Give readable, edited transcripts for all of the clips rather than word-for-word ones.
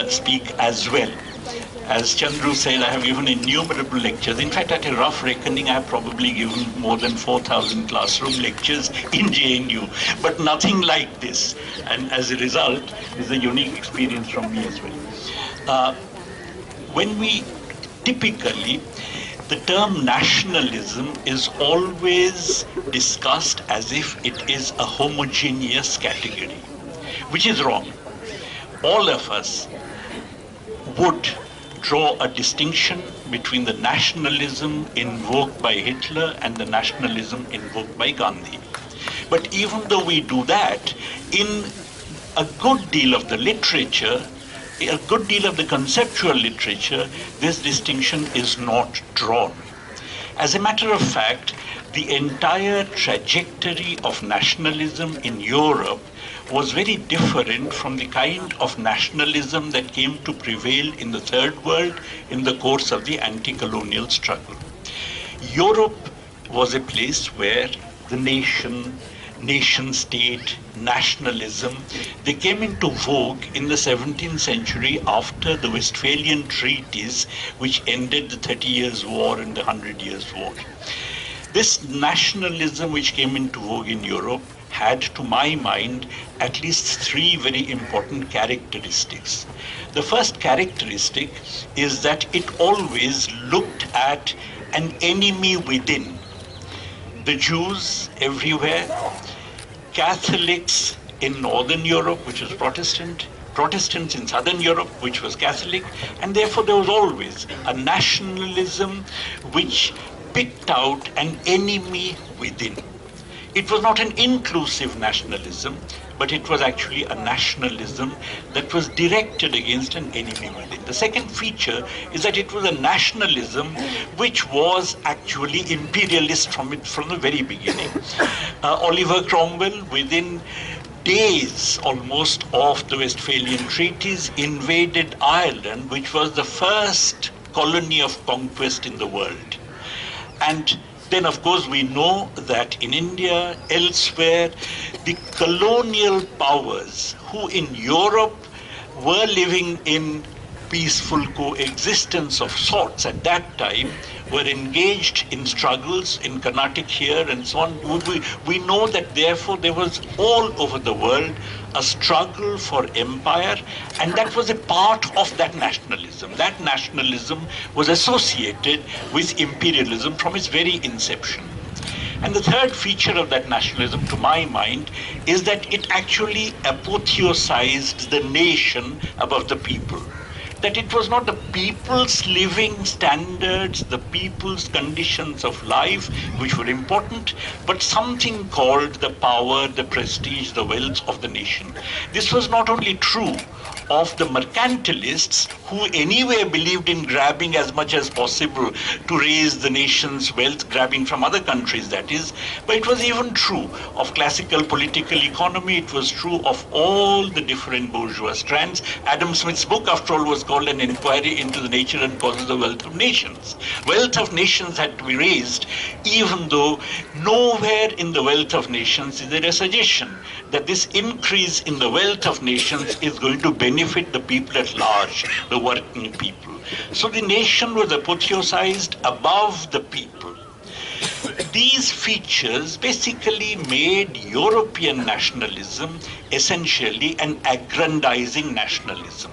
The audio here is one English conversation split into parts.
speak as well. As Chandru said, I have given innumerable lectures. In fact, at a rough reckoning, I have probably given more than 4,000 classroom lectures in JNU, but nothing like this. And as a result, it's a unique experience from me as well. When we typically, the term nationalism is always discussed as if it is a homogeneous category, which is wrong. All of us would draw a distinction between the nationalism invoked by Hitler and the nationalism invoked by Gandhi. But even though we do that, in a good deal of the literature, a good deal of the conceptual literature, this distinction is not drawn. As a matter of fact, the entire trajectory of nationalism in Europe was very different from the kind of nationalism that came to prevail in the Third World in the course of the anti-colonial struggle. Europe was a place where the nation-state, nationalism, they came into vogue in the 17th century after the Westphalian treaties, which ended the 30 Years' War and the 100 Years' War. This nationalism which came into vogue in Europe had, to my mind, at least three very important characteristics. The first characteristic is that it always looked at an enemy within. The Jews everywhere, Catholics in Northern Europe, which was Protestant, Protestants in Southern Europe, which was Catholic, and therefore there was always a nationalism which picked out an enemy within. It was not an inclusive nationalism, but it was actually a nationalism that was directed against an enemy within. The second feature is that it was a nationalism which was actually imperialist from the very beginning. Oliver Cromwell, within days almost of the Westphalian treaties, invaded Ireland, which was the first colony of conquest in the world. And then, of course, we know that in India, elsewhere, the colonial powers who in Europe were living in peaceful coexistence of sorts at that time were engaged in struggles in Carnatic here and so on. We know that therefore there was all over the world a struggle for empire, and that was a part of that nationalism. That nationalism was associated with imperialism from its very inception. And the third feature of that nationalism, to my mind, is that it actually apotheosized the nation above the people. That it was not the people's living standards, the people's conditions of life which were important, but something called the power, the prestige, the wealth of the nation. This was not only true of the mercantilists, who anyway believed in grabbing as much as possible to raise the nation's wealth, grabbing from other countries, that is, but it was even true of classical political economy. It was true of all the different bourgeois strands. Adam Smith's book, after all, was called An Inquiry into the Nature and Causes of the Wealth of Nations. Wealth of nations had to be raised, even though nowhere in the wealth of nations is there a suggestion that this increase in the wealth of nations is going to benefit the people at large, the working people. So the nation was apotheosized above the people. These features basically made European nationalism essentially an aggrandizing nationalism.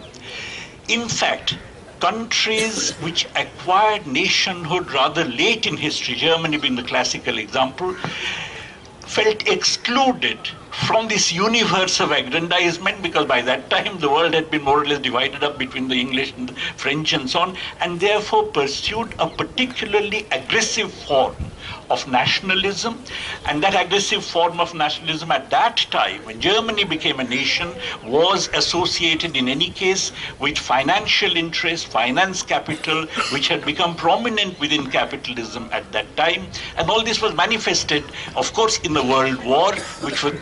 In fact, countries which acquired nationhood rather late in history, Germany being the classical example, felt excluded from this universe of aggrandizement, because by that time the world had been more or less divided up between the English and the French and so on, and therefore pursued a particularly aggressive form of nationalism. And that aggressive form of nationalism at that time, when Germany became a nation, was associated in any case with financial interest, finance capital, which had become prominent within capitalism at that time. And all this was manifested, of course, in the World War, which was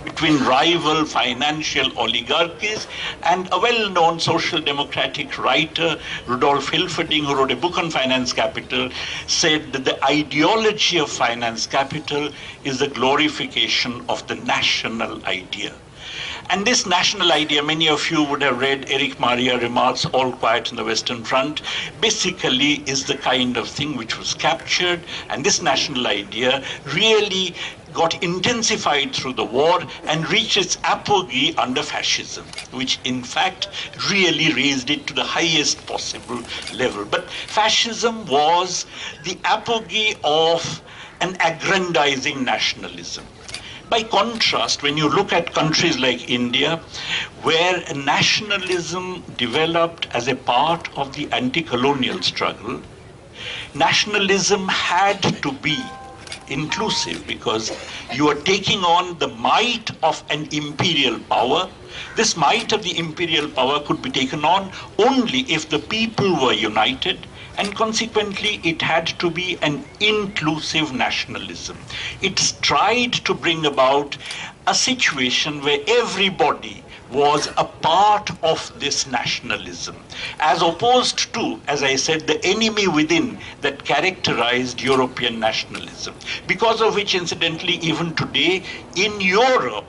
between rival financial oligarchies. And a well-known social democratic writer, Rudolf Hilferding, who wrote a book on finance capital, said that the ideology of finance capital is the glorification of the national idea. And this national idea, many of you would have read Eric Maria Remarque's All Quiet on the Western Front, basically is the kind of thing which was captured, and this national idea really got intensified through the war and reached its apogee under fascism, which in fact really raised it to the highest possible level. But fascism was the apogee of an aggrandizing nationalism. By contrast, when you look at countries like India, where nationalism developed as a part of the anti-colonial struggle, nationalism had to be inclusive because you are taking on the might of an imperial power. This might of the imperial power could be taken on only if the people were united, and consequently it had to be an inclusive nationalism. It tried to bring about a situation where everybody was a part of this nationalism, as opposed to, as I said, the enemy within that characterized European nationalism. Because of which, incidentally, even today in Europe,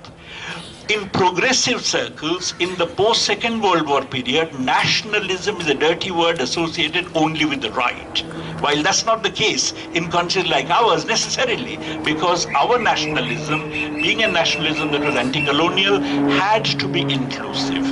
in progressive circles, in the post-Second World War period, nationalism is a dirty word associated only with the right. While that's not the case in countries like ours necessarily, because our nationalism, being a nationalism that was anti-colonial, had to be inclusive.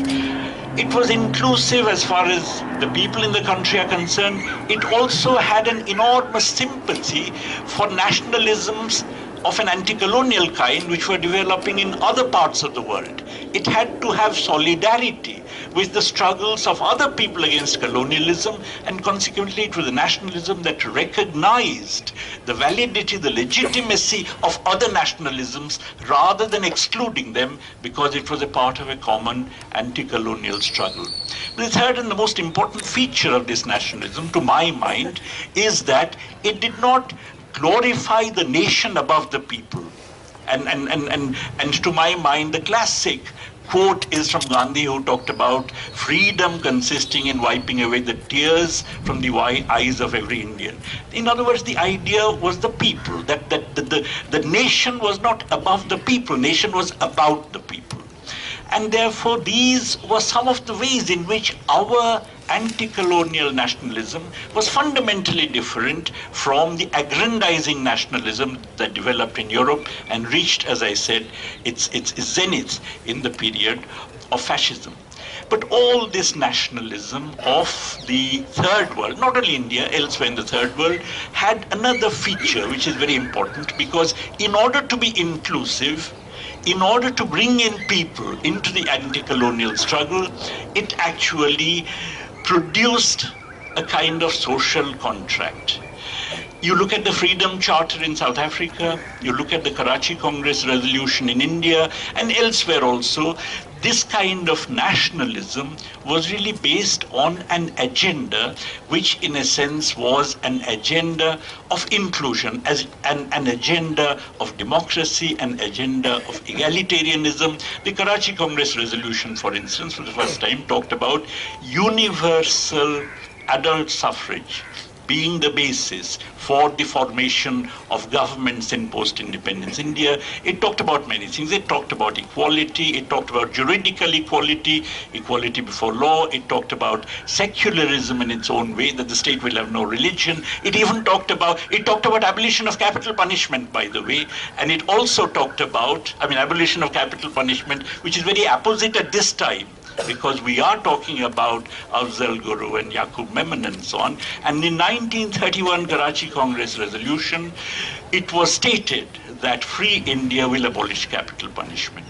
It was inclusive as far as the people in the country are concerned. It also had an enormous sympathy for nationalisms of an anti-colonial kind which were developing in other parts of the world. It had to have solidarity with the struggles of other people against colonialism, and consequently it was a nationalism that recognized the validity, the legitimacy of other nationalisms rather than excluding them because it was a part of a common anti-colonial struggle. The third and the most important feature of this nationalism, to my mind, is that it did not glorify the nation above the people. And to my mind, the classic quote is from Gandhi, who talked about freedom consisting in wiping away the tears from the eyes of every Indian. In other words, the idea was the people, that the nation was not above the people, nation was about the people. And therefore, these were some of the ways in which our anti-colonial nationalism was fundamentally different from the aggrandizing nationalism that developed in Europe and reached, as I said, its zenith in the period of fascism. But all this nationalism of the third world, not only India, elsewhere in the third world, had another feature which is very important, because in order to be inclusive, in order to bring in people into the anti-colonial struggle, it actually produced a kind of social contract. You look at the Freedom Charter in South Africa, you look at the Karachi Congress resolution in India, and elsewhere also, this kind of nationalism was really based on an agenda which in a sense was an agenda of inclusion, as an agenda of democracy, an agenda of egalitarianism. The Karachi Congress resolution, for instance, for the first time talked about universal adult suffrage being the basis for the formation of governments in post-independence India. It talked about many things. It talked about equality, it talked about juridical equality, equality before law, it talked about secularism in its own way, that the state will have no religion. It even talked about abolition of capital punishment, by the way, and it also talked about, abolition of capital punishment, which is very apposite at this time, because we are talking about Afzal Guru and Yaqub Memon and so on. And in 1931 Karachi Congress resolution, it was stated that free India will abolish capital punishment.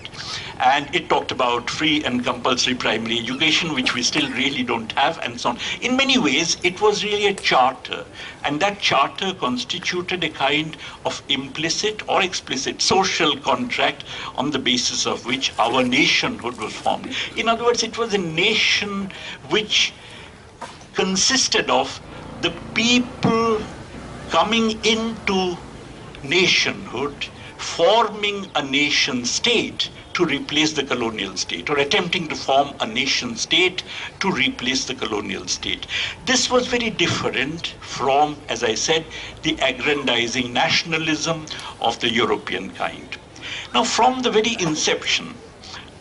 And it talked about free and compulsory primary education, which we still really don't have, and so on. In many ways, it was really a charter. And that charter constituted a kind of implicit or explicit social contract on the basis of which our nationhood was formed. In other words, it was a nation which consisted of the people coming into nationhood, forming a nation state to replace the colonial state, or attempting to form a nation state to replace the colonial state. This was very different from, as I said, the aggrandizing nationalism of the European kind. Now, from the very inception,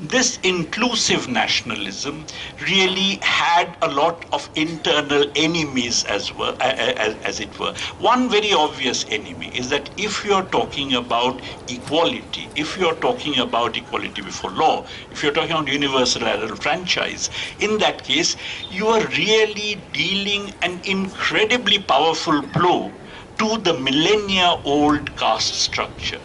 this inclusive nationalism really had a lot of internal enemies as it were. One very obvious enemy is that if you're talking about equality, if you're talking about equality before law, if you're talking about universal adult franchise, in that case, you are really dealing an incredibly powerful blow to the millennia-old caste structure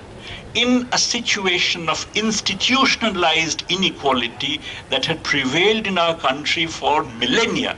in a situation of institutionalized inequality that had prevailed in our country for millennia.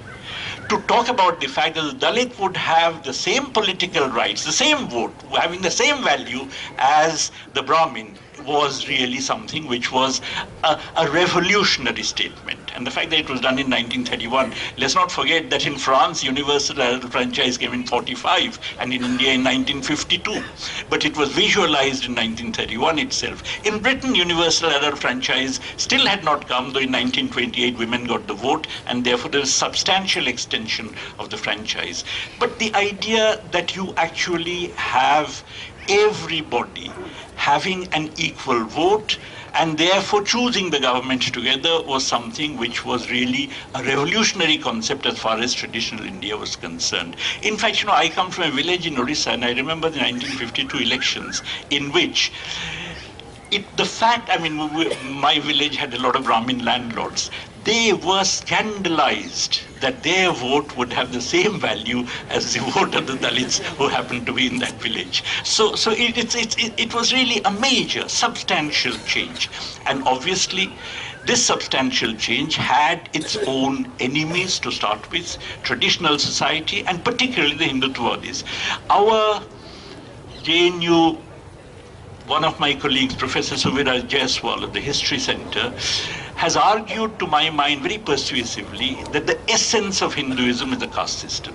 To talk about the fact that the Dalit would have the same political rights, the same vote, having the same value as the Brahmin was really something which was a revolutionary statement. And the fact that it was done in 1931, let's not forget that in France, universal adult franchise came in 45 and in India in 1952. But it was visualized in 1931 itself. In Britain, universal adult franchise still had not come, though in 1928 women got the vote, and therefore there is substantial extension of the franchise. But the idea that you actually have everybody having an equal vote and therefore choosing the government together was something which was really a revolutionary concept as far as traditional India was concerned. In fact, I come from a village in Orissa, and I remember the 1952 elections in which my village had a lot of Brahmin landlords. They were scandalized that their vote would have the same value as the vote of the Dalits who happened to be in that village. So it was really a major, substantial change. And obviously, this substantial change had its own enemies to start with, traditional society, and particularly the Hindutvawadis. Our JNU, one of my colleagues, Professor Suviraj Jaiswal of the History Center, has argued to my mind very persuasively that the essence of Hinduism is the caste system.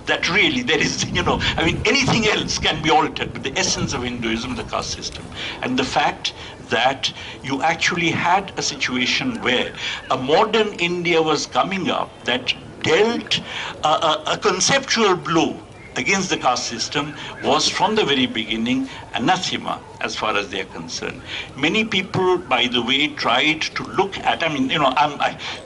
That really there is, anything else can be altered, but the essence of Hinduism is the caste system. And the fact that you actually had a situation where a modern India was coming up that dealt a conceptual blow against the caste system was from the very beginning anathema as far as they are concerned. Many people, by the way, tried to look at,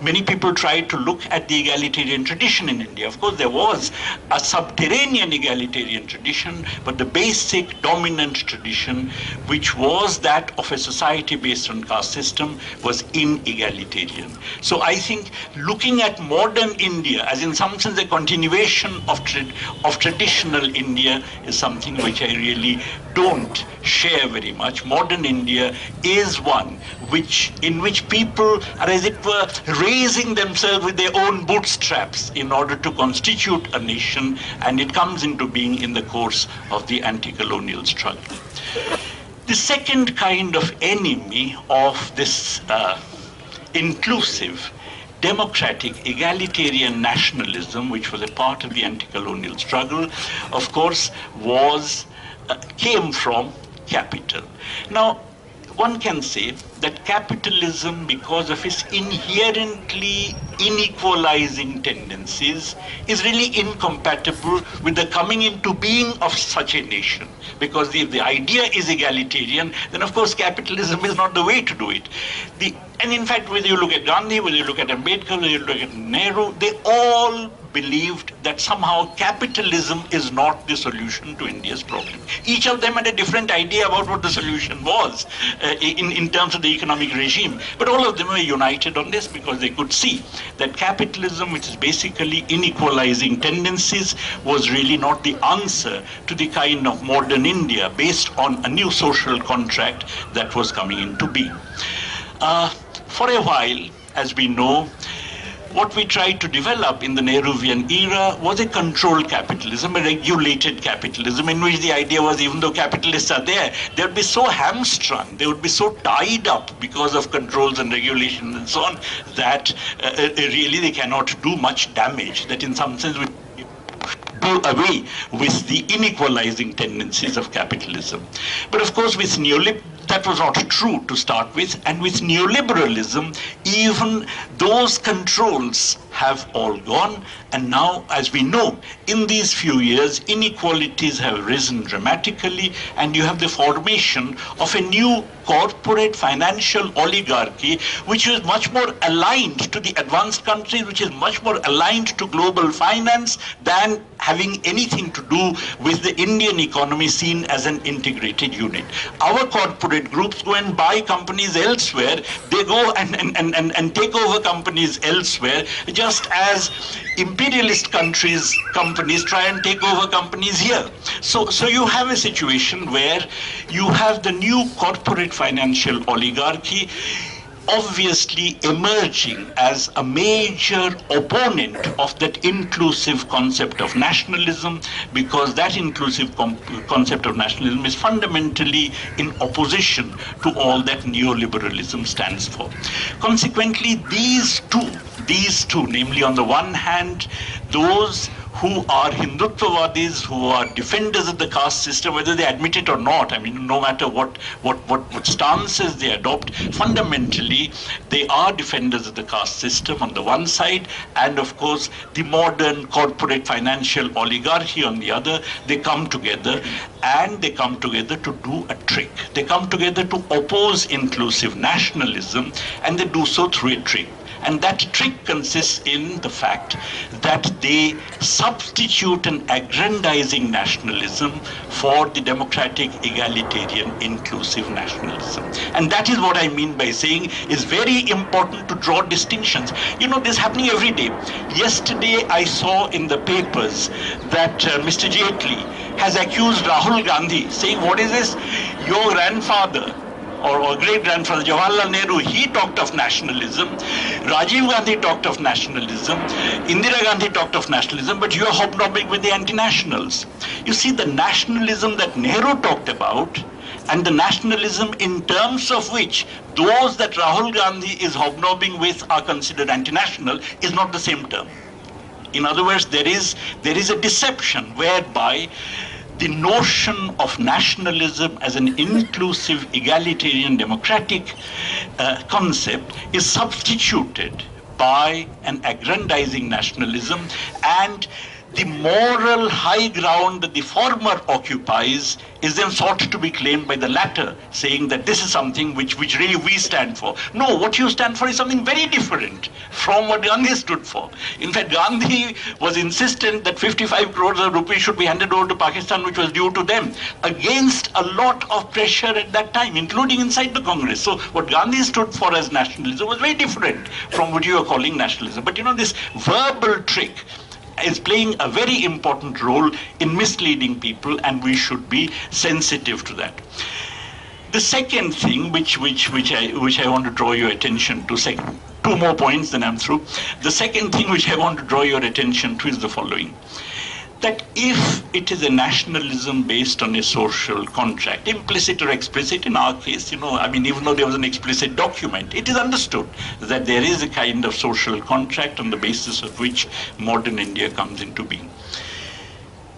many people tried to look at the egalitarian tradition in India. Of course, there was a subterranean egalitarian tradition, but the basic dominant tradition, which was that of a society based on caste system, was inegalitarian. So I think looking at modern India, as in some sense a continuation of traditional India, is something which I really don't share very much. Modern India is one in which people are, as it were, raising themselves with their own bootstraps in order to constitute a nation, and it comes into being in the course of the anti-colonial struggle. The second kind of enemy of this inclusive, democratic, egalitarian nationalism, which was a part of the anti-colonial struggle, of course, came from capital. Now, one can say that capitalism, because of its inherently inequalizing tendencies, is really incompatible with the coming into being of such a nation. Because if the idea is egalitarian, then of course capitalism is not the way to do it. And in fact, whether you look at Gandhi, whether you look at Ambedkar, whether you look at Nehru, they all believed that somehow capitalism is not the solution to India's problem. Each of them had a different idea about what the solution was in terms of the economic regime. But all of them were united on this because they could see that capitalism, which is basically inequalizing tendencies, was really not the answer to the kind of modern India based on a new social contract that was coming into being. For a while, as we know, what we tried to develop in the Nehruvian era was a controlled capitalism, a regulated capitalism, in which the idea was, even though capitalists are there, they would be so hamstrung, they would be so tied up because of controls and regulations and so on, that really they cannot do much damage, that in some sense we do away with the inequalizing tendencies of capitalism. But of course, with that was not true to start with, and with neoliberalism, even those controls have all gone, and now, as we know, in these few years, inequalities have risen dramatically, and you have the formation of a new corporate financial oligarchy, which is much more aligned to the advanced countries, which is much more aligned to global finance than having anything to do with the Indian economy seen as an integrated unit. Our corporate groups go and buy companies elsewhere. They go and take over companies elsewhere, just as imperialist companies try and take over companies here. So you have a situation where you have the new corporate financial oligarchy obviously emerging as a major opponent of that inclusive concept of nationalism, because that inclusive concept of nationalism is fundamentally in opposition to all that neoliberalism stands for. Consequently, these two, namely on the one hand, those who are Hindutvavadis, who are defenders of the caste system, whether they admit it or not, I mean, no matter what stances they adopt, fundamentally, they are defenders of the caste system on the one side, and of course, the modern corporate financial oligarchy on the other. They come together, and they come together to do a trick. They come together to oppose inclusive nationalism, and they do so through a trick. And that trick consists in the fact that they substitute an aggrandizing nationalism for the democratic, egalitarian, inclusive nationalism. And that is what I mean by saying it's very important to draw distinctions. You know, this is happening every day. Yesterday, I saw in the papers that Mr. Jaitley has accused Rahul Gandhi, saying, what is this? Your grandfather, or great-grandfather Jawaharlal Nehru, he talked of nationalism. Rajiv Gandhi talked of nationalism. Indira Gandhi talked of nationalism, but you are hobnobbing with the anti-nationals. You see, the nationalism that Nehru talked about and the nationalism in terms of which those that Rahul Gandhi is hobnobbing with are considered anti-national is not the same term. In other words, there is a deception whereby the notion of nationalism as an inclusive, egalitarian, democratic concept is substituted by an aggrandizing nationalism, and the moral high ground that the former occupies is then sought to be claimed by the latter, saying that this is something which really we stand for. No, what you stand for is something very different from what Gandhi stood for. In fact, Gandhi was insistent that 55 crores of rupees should be handed over to Pakistan, which was due to them, against a lot of pressure at that time, including inside the Congress. So what Gandhi stood for as nationalism was very different from what you are calling nationalism. But you know, this verbal trick is playing a very important role in misleading people, and we should be sensitive to that. The second thing which I want to draw your attention to, two more points, then I'm through. The second thing which I want to draw your attention to is the following: that if it is a nationalism based on a social contract, implicit or explicit, in our case, you know, I mean, even though there was an explicit document, it is understood that there is a kind of social contract on the basis of which modern India comes into being.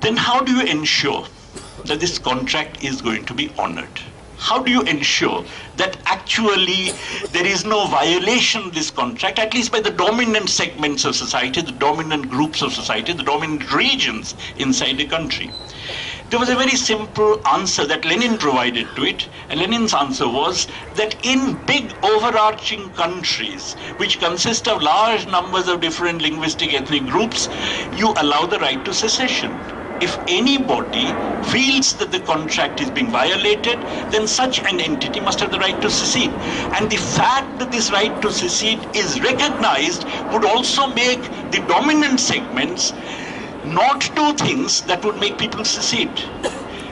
Then how do you ensure that this contract is going to be honored? How do you ensure that actually there is no violation of this contract, at least by the dominant segments of society, the dominant groups of society, the dominant regions inside the country? There was a very simple answer that Lenin provided to it, and Lenin's answer was that in big overarching countries, which consist of large numbers of different linguistic ethnic groups, you allow the right to secession. If anybody feels that the contract is being violated, then such an entity must have the right to secede. And the fact that this right to secede is recognized would also make the dominant segments not do things that would make people secede.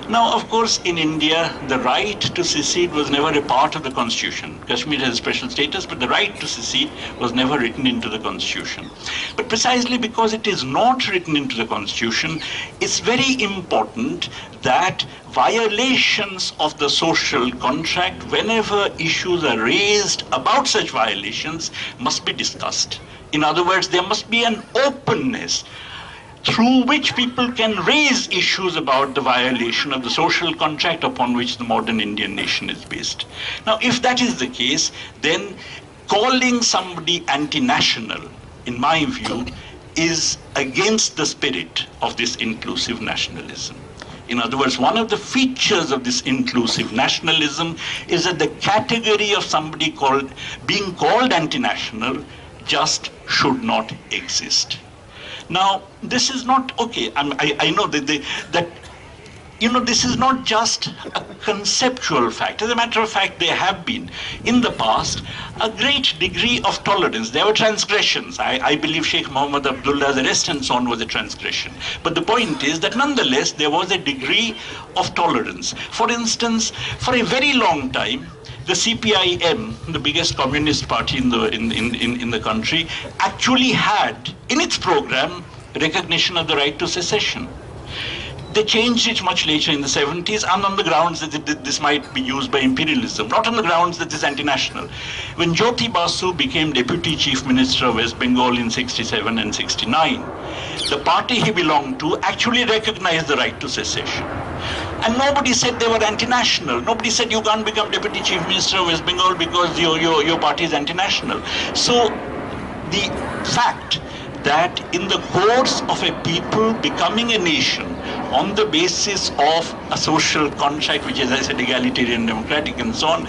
Now, of course, in India, the right to secede was never a part of the constitution. Kashmir has a special status, but the right to secede was never written into the constitution. But precisely because it is not written into the constitution, it's very important that violations of the social contract, whenever issues are raised about such violations, must be discussed. In other words, there must be an openness. through which people can raise issues about the violation of the social contract upon which the modern Indian nation is based. Now, if that is the case, then calling somebody anti-national, in my view, is against the spirit of this inclusive nationalism. In other words, one of the features of this inclusive nationalism is that the category of somebody being called anti-national just should not exist. Now, this is not okay. I know that this is not just a conceptual fact. As a matter of fact, there have been, in the past, a great degree of tolerance. There were transgressions. I believe Sheikh Muhammad Abdullah's arrest and so on was a transgression. But the point is that nonetheless, there was a degree of tolerance. For instance, for a very long time, the CPIM, the biggest communist party in the country, actually had in its program recognition of the right to secession. They changed it much later in the 70s, and on the grounds that this might be used by imperialism, not on the grounds that it's anti-national. When Jyoti Basu became Deputy Chief Minister of West Bengal in 67 and 69, the party he belonged to actually recognized the right to secession. And nobody said they were anti-national. Nobody said you can't become Deputy Chief Minister of West Bengal because your party is anti-national. So the fact that in the course of a people becoming a nation on the basis of a social contract, which is, as I said, egalitarian, democratic, and so on,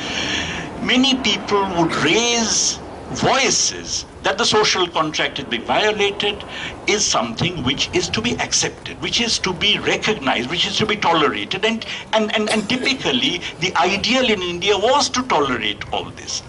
many people would raise voices that the social contract is being violated is something which is to be accepted, which is to be recognized, which is to be tolerated. And typically, the ideal in India was to tolerate all this.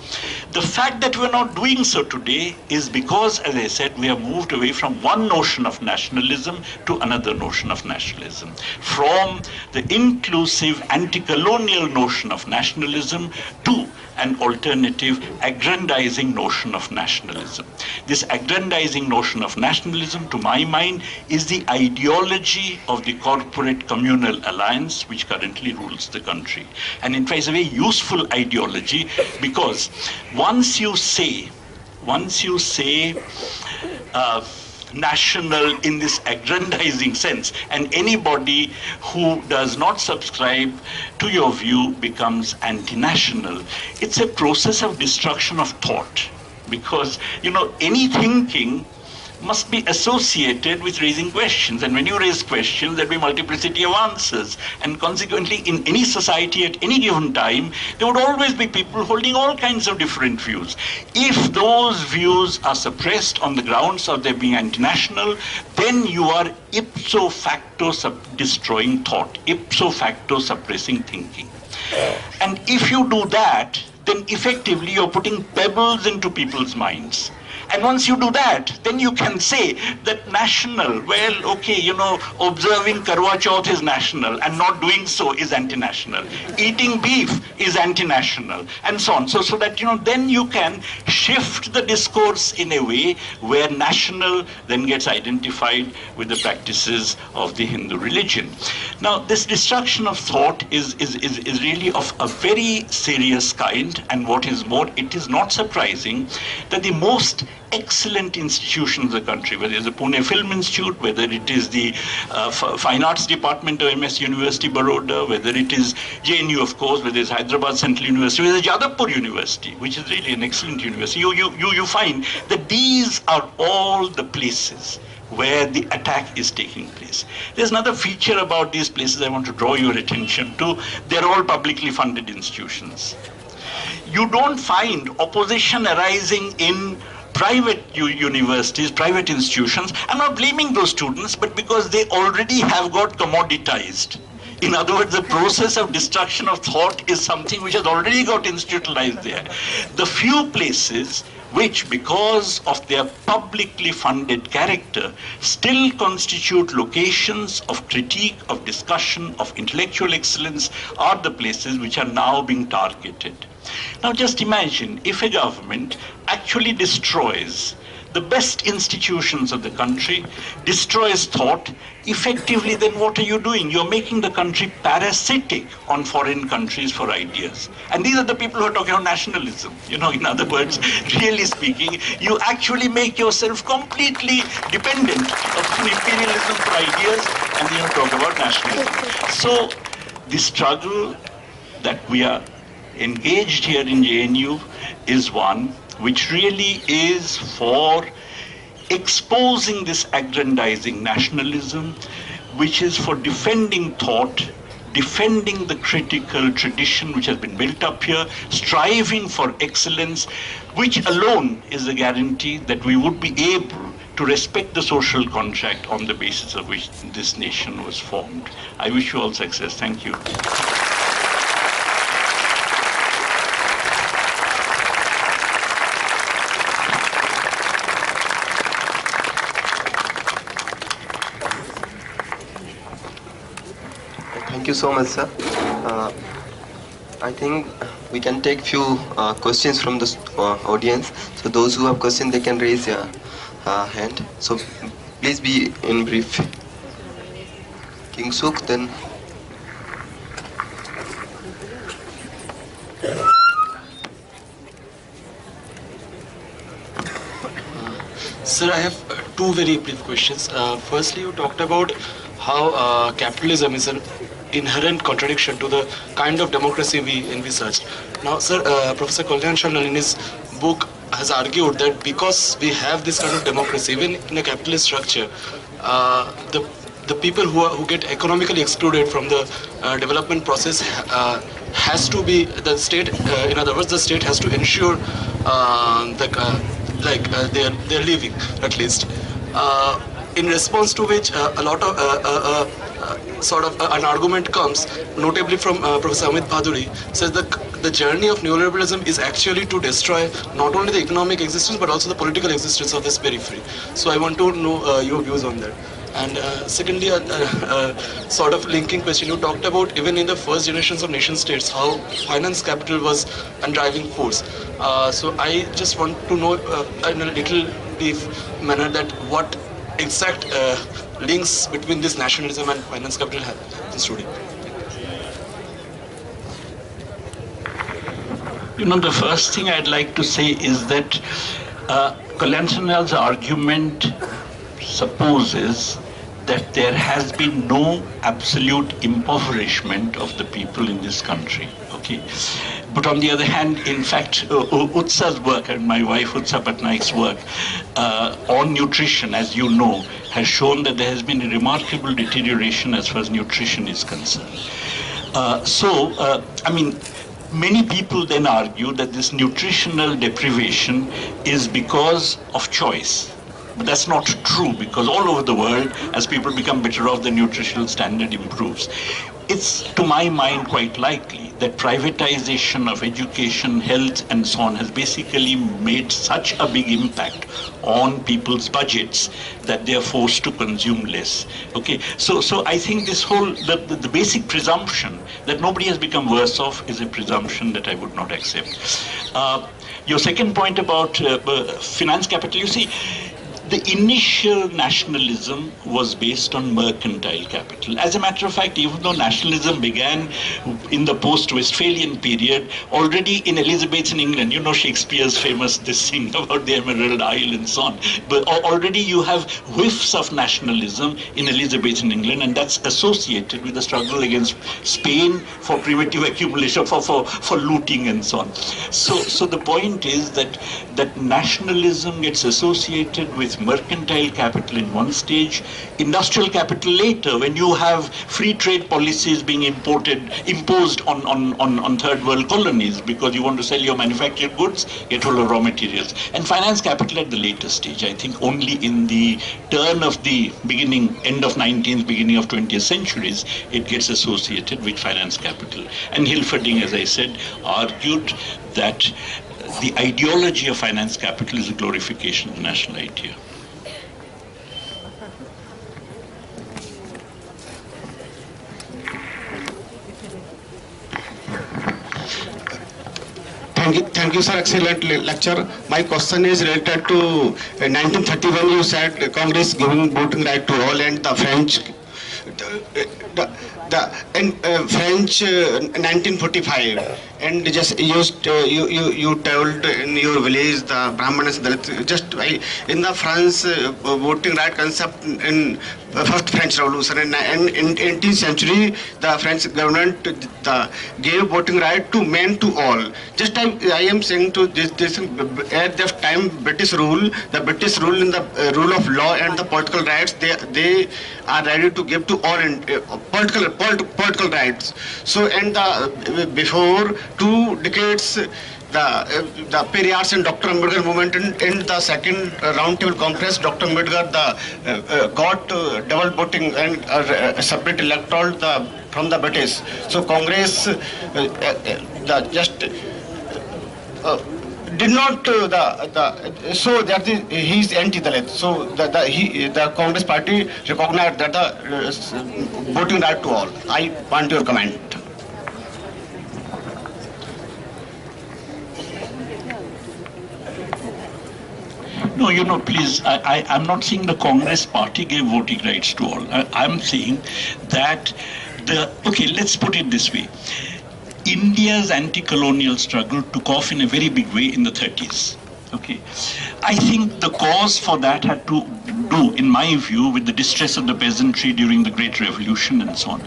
The fact that we're not doing so today is because, as I said, we have moved away from one notion of nationalism to another notion of nationalism. From the inclusive anti-colonial notion of nationalism to an alternative aggrandizing notion of nationalism. This aggrandizing notion of nationalism, to my mind, is the ideology of the corporate communal alliance which currently rules the country. And in fact, it's a very useful ideology because once you say national in this aggrandizing sense, and anybody who does not subscribe to your view becomes anti-national, it's a process of destruction of thought. Because, any thinking must be associated with raising questions. And when you raise questions, there'll be multiplicity of answers. And consequently, in any society at any given time, there would always be people holding all kinds of different views. If those views are suppressed on the grounds of their being anti-national, then you are ipso facto destroying thought, ipso facto suppressing thinking. And if you do that, then effectively you're putting pebbles into people's minds. And once you do that, then you can say that national, well, okay, observing Karwa Chauth is national and not doing so is anti-national. Eating beef is anti-national, and so on. So that, then you can shift the discourse in a way where national then gets identified with the practices of the Hindu religion. Now, this destruction of thought is really of a very serious kind, and what is more, it is not surprising that the most excellent institutions of the country, whether it's the Pune Film Institute, whether it is the Fine Arts Department of MS University, Baroda, whether it is JNU, of course, whether it's Hyderabad Central University, whether it's Jadavpur University, which is really an excellent university, you find that these are all the places where the attack is taking place. There's another feature about these places I want to draw your attention to. They're all publicly funded institutions. You don't find opposition arising in private universities, private institutions. I'm not blaming those students, but because they already have got commoditized. In other words, the process of destruction of thought is something which has already got institutionalized there. The few places which, because of their publicly funded character, still constitute locations of critique, of discussion, of intellectual excellence, are the places which are now being targeted. Now just imagine if a government actually destroys the best institutions of the country, destroys thought, effectively then what are you doing? You're making the country parasitic on foreign countries for ideas. And these are the people who are talking about nationalism. You know, in other words, really speaking, you actually make yourself completely dependent upon imperialism for ideas, and then you talk about nationalism. So the struggle that we are engaged here in JNU is one which really is for exposing this aggrandizing nationalism, which is for defending thought, defending the critical tradition which has been built up here, striving for excellence, which alone is a guarantee that we would be able to respect the social contract on the basis of which this nation was formed. I wish you all success. Thank you. Thank you so much, sir. I think we can take few questions from the audience. So those who have questions, they can raise their hand. So please be in brief. King Suk, then. Sir, I have two very brief questions. Firstly, you talked about how capitalism is an inherent contradiction to the kind of democracy we envisaged. Now, sir, Professor Kalyan Shanal in his book has argued that because we have this kind of democracy, even in a capitalist structure, the people who get economically excluded from the development process has to be the state. In other words, the state has to ensure their living at least. In response to which a lot of an argument comes, notably from Professor Amit Bhaduri, says that the journey of neoliberalism is actually to destroy not only the economic existence but also the political existence of this periphery. So I want to know your views on that. And secondly, sort of linking question, you talked about even in the first generations of nation states how finance capital was a driving force. So I just want to know in a little brief manner that what exact links between this nationalism and finance capital have been studied. You know, the first thing I'd like to say is that Kalyan Shanal's argument supposes that there has been no absolute impoverishment of the people in this country. Okay, but on the other hand, in fact, Utsa's work and my wife Utsa Patnaik's work on nutrition, as you know, has shown that there has been a remarkable deterioration as far as nutrition is concerned. I mean, many people then argue that this nutritional deprivation is because of choice. But that's not true, because all over the world, as people become better off, the nutritional standard improves. It's, to my mind, quite likely that privatization of education, health, and so on has basically made such a big impact on people's budgets that they are forced to consume less. Okay, so I think this whole, the basic presumption that nobody has become worse off is a presumption that I would not accept. Your second point about finance capital, you see, the initial nationalism was based on mercantile capital. As a matter of fact, even though nationalism began in the post-Westphalian period, already in Elizabethan England, you know Shakespeare's famous this thing about the Emerald Isle and so on, but already you have whiffs of nationalism in Elizabethan England, and that's associated with the struggle against Spain for primitive accumulation, for looting and so on. So the point is that nationalism gets associated with mercantile capital in one stage, industrial capital later, when you have free trade policies being imposed on third world colonies because you want to sell your manufactured goods, get hold of raw materials. And finance capital at the later stage, I think only in the turn of the end of 19th, beginning of 20th centuries, it gets associated with finance capital. And Hilferding, as I said, argued that the ideology of finance capital is a glorification of the national idea. thank you, sir. Excellent lecture. My question is related to 1931. You said Congress giving voting right to all, and the French, the French 1945, and just you told in your village the Brahmanas just in the France voting right concept in first French Revolution, and in 18th century the French government gave voting right to men to all. Just I am saying to this at that time British rule, the British rule in the rule of law and the political rights, they are ready to give to all in political rights. So and the before 2 decades the Periyar's and Dr. Ambedkar movement in the second roundtable conference, Dr. Ambedkar got double voting and separate electoral from the British. So Congress just did not so that he is anti-Dalit. So the Congress party recognized that the voting right to all. I want your comment. No, please, I'm not saying the Congress party gave voting rights to all. I'm saying that okay, let's put it this way. India's anti-colonial struggle took off in a very big way in the 30s. Okay, I think the cause for that had to do, in my view, with the distress of the peasantry during the Great Revolution and so on.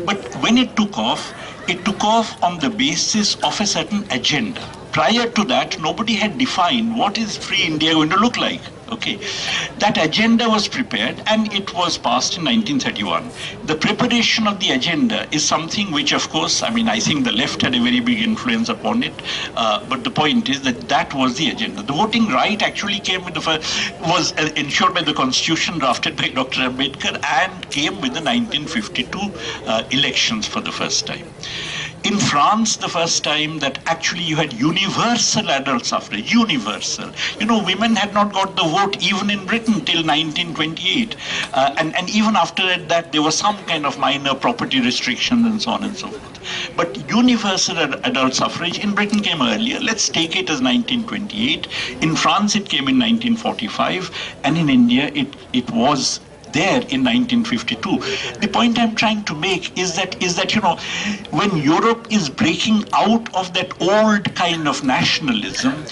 But when it took off on the basis of a certain agenda. Prior to that, nobody had defined what is free India going to look like. Okay, that agenda was prepared and it was passed in 1931. The preparation of the agenda is something which, of course, I think the left had a very big influence upon it. But the point is that was the agenda. The voting right actually came with was ensured by the Constitution drafted by Dr. Ambedkar and came with the 1952 elections for the first time. In France, the first time that actually you had universal adult suffrage, universal. Women had not got the vote even in Britain till 1928. And even after that, there was some kind of minor property restrictions and so on and so forth. But universal adult suffrage in Britain came earlier. Let's take it as 1928. In France, it came in 1945. And in India, it was there in 1952. The point I'm trying to make is that when Europe is breaking out of that old kind of nationalism,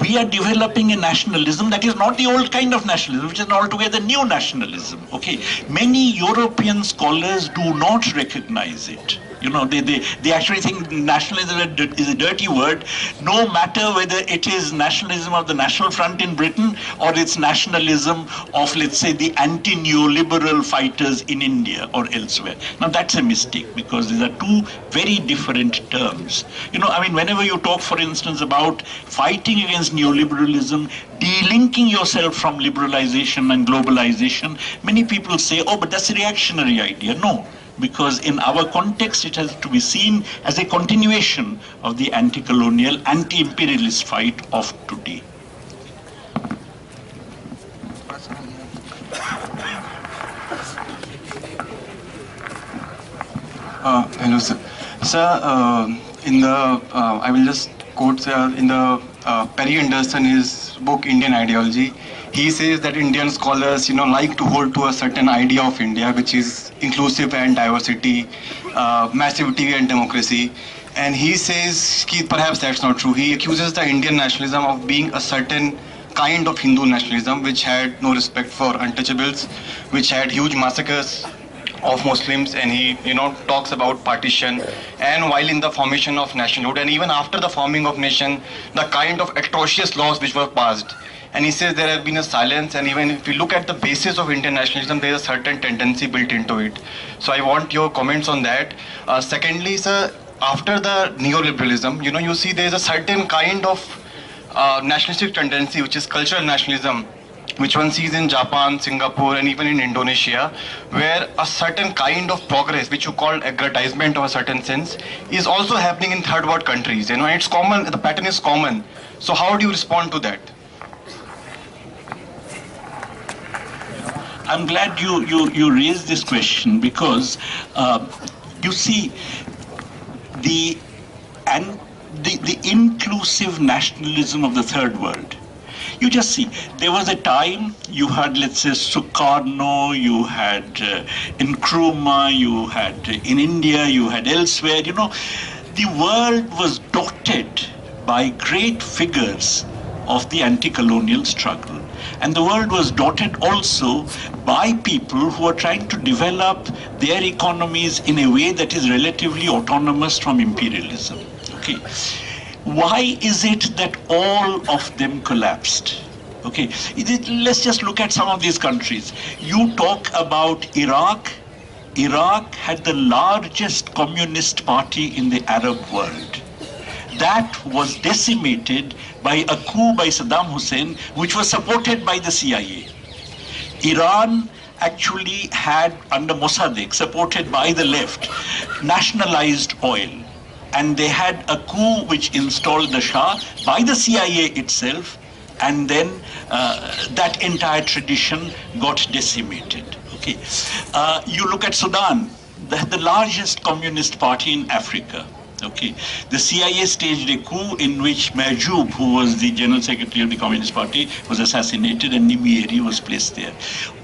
we are developing a nationalism that is not the old kind of nationalism, which is an altogether new nationalism. Okay, many European scholars do not recognize it. They actually think nationalism is a dirty word, no matter whether it is nationalism of the National Front in Britain or it's nationalism of, let's say, the anti-neoliberal fighters in India or elsewhere. Now that's a mistake because these are two very different terms. Whenever you talk, for instance, about fighting against neoliberalism, delinking yourself from liberalization and globalization, many people say, oh, but that's a reactionary idea. No. Because in our context, it has to be seen as a continuation of the anti-colonial, anti-imperialist fight of today. Hello, sir. Sir, I will just quote, sir, in the Perry Anderson, his book Indian Ideology, he says that Indian scholars, like to hold to a certain idea of India, which is inclusive and diversity, massivity and democracy. And he says perhaps that's not true. He accuses the Indian nationalism of being a certain kind of Hindu nationalism, which had no respect for untouchables, which had huge massacres of Muslims, and he talks about partition, and while in the formation of nationhood and even after the forming of nation, the kind of atrocious laws which were passed. And he says there has been a silence, and even if you look at the basis of Indian nationalism, there is a certain tendency built into it. So I want your comments on that. Secondly, sir, after the neoliberalism, you see there is a certain kind of nationalistic tendency, which is cultural nationalism, which one sees in Japan, Singapore, and even in Indonesia, where a certain kind of progress, which you call aggrandizement of a certain sense, is also happening in third world countries. It's common, the pattern is common. So how do you respond to that? I'm glad you raised this question because you see the the inclusive nationalism of the third world. You just see, there was a time you had, let's say, Sukarno, you had Nkrumah, you had in India, you had elsewhere, you know, the world was dotted by great figures of the anti-colonial struggle. And the world was dotted also by people who are trying to develop their economies in a way that is relatively autonomous from imperialism. Okay. Why is it that all of them collapsed? Okay, let's just look at some of these countries. You talk about Iraq. Iraq had the largest communist party in the Arab world. That was decimated by a coup by Saddam Hussein, which was supported by the CIA. Iran actually had, under Mossadegh, supported by the left, nationalized oil. And they had a coup which installed the Shah by the CIA itself, and then that entire tradition got decimated. Okay, you look at Sudan, the largest communist party in Africa. Okay, the CIA staged a coup in which Majoub, who was the general secretary of the Communist Party, was assassinated, and Nimieri was placed there.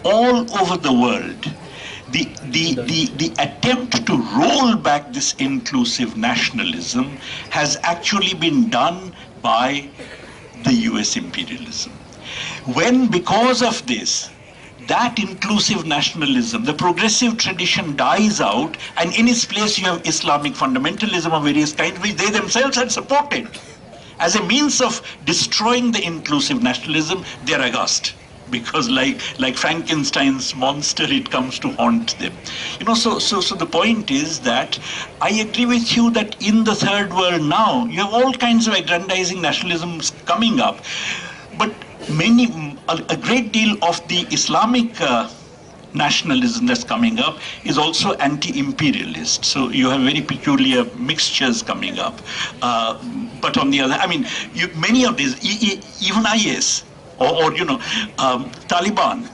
All over the world, the attempt to roll back this inclusive nationalism has actually been done by the US imperialism. When, because of this, that inclusive nationalism, the progressive tradition dies out, and in its place you have Islamic fundamentalism of various kinds, which they themselves had supported. As a means of destroying the inclusive nationalism, they are aghast. Because like Frankenstein's monster, it comes to haunt them. You know, so the point is that I agree with you that in the third world now, you have all kinds of aggrandizing nationalisms coming up. But a great deal of the Islamic nationalism that's coming up is also anti-imperialist. So you have very peculiar mixtures coming up. But on the other, I mean, many of these, even IS, or Taliban,